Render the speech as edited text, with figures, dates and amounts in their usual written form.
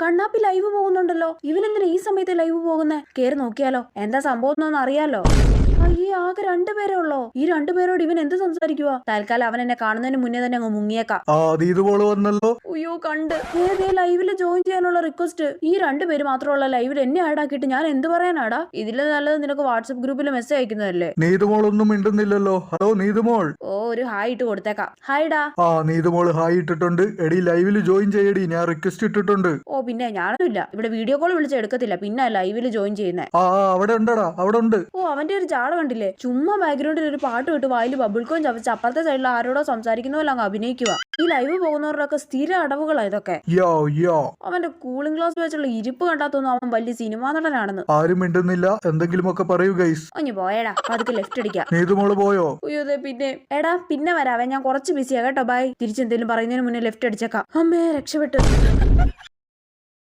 കണ്ണാപ്പി live പോകുന്നുണ്ടല്ലോ. ഇവനെന്തിനാ ഈ സമയത്ത് live പോകുന്നേ? കേറി നോക്കിയാലോ, എന്താ സംഭവം എന്നൊന്നും അറിയാലോ. അയ്യേ, ആകെ 2 പേരേ ഉള്ളോ? ഈ 2 പേരോട് ഇവൻ എന്ത് സംസാരിക്കുവാ? തൽക്കാലം അവൻ എന്നെ കാണുന്നതിന് മുന്നേ തന്നെ അങ്ങ് മുങ്ങിയേക്കാം. വന്നല്ലോ. അയ്യോ, കണ്ട് ലൈവില് ജോയിൻ ചെയ്യാനുള്ള റിക്വസ്റ്റ്. ഈ 2 പേര് മാത്രമുള്ള ലൈവിൽ എന്നെ ആഡ് ആക്കിയിട്ട് ഞാൻ എന്ത് പറയാനാടാ? ഇതില് നല്ലത് നിനക്ക് വാട്സ്ആപ്പ് ഗ്രൂപ്പിൽ മെസ്സേജ് അയക്കുന്നതല്ലേ. നീതുമോൾ ഒന്നും മിണ്ടുന്നില്ലല്ലോ. ഹലോ നീതുമോൾ. ഓ, ഒരു ഹായ് ഇട്ട് കൊടുത്തേക്കാം. ഹായ്ഡാ. നീതുമോൾ ഹായ് ഇട്ടിട്ടുണ്ട്. എടി ലൈവില് ജോയിൻ ചെയ്യടി, ഞാൻ റിക്വസ്റ്റ് ഇട്ടിട്ടുണ്ട്. ഓ, പിന്നെ ഞാനൊന്നുമില്ല, ഇവിടെ വീഡിയോ കോൾ വിളിച്ച് എടുക്കത്തില്ല, പിന്നെ ലൈവില് ജോയിൻ ചെയ്യുന്നേ. അവിടെ ഉണ്ടടാ, അവിടെ ഉണ്ട്. ഓ, അവന്റെ ഒരു ജാട കണ്ടില്ലേ? ചുമ്മാ ബാക്ക്ഗ്രൗണ്ടിൽ ഒരു പാട്ട് വിട്ട് വായിൽ ബബിൾക്കോം ചവച്ച് അപ്പുറത്തെ സൈഡിൽ ആരോടോ സംസാരിക്കുന്ന പോലെ അങ്ങ് അഭിനയിക്കുക. ഈ ലൈവ് പോകുന്നവരുടെയൊക്കെ സ്ഥിര അടവുകളാ ഇതൊക്കെ. അവന്റെ കൂളിംഗ് ഗ്ലാസ് വെച്ചുള്ള ഇരിപ്പ് കണ്ടാത്തൊന്നും അവൻ വലിയ സിനിമാ നടനാണെന്ന്. ആരും മിണ്ടുന്നില്ല. എന്തെങ്കിലുമൊക്കെ പറയൂ ഗൈസ്. ഒഞ്ഞു പോയടാ, അതൊക്കെ ലെഫ്റ്റ് അടിക്കാം. നീതുമോള് പോയോ? അയ്യോ, പിന്നെ എടാ, പിന്നെ വരാവേ, ഞാൻ കുറച്ച് ബിസിയാ കേട്ടോ. ബൈ. തിരിച്ചെന്തേലും പറയുന്നതിന് മുന്നേ ലെഫ്റ്റ് അടിച്ചേക്കാം. അമ്മേ, രക്ഷപ്പെട്ടു.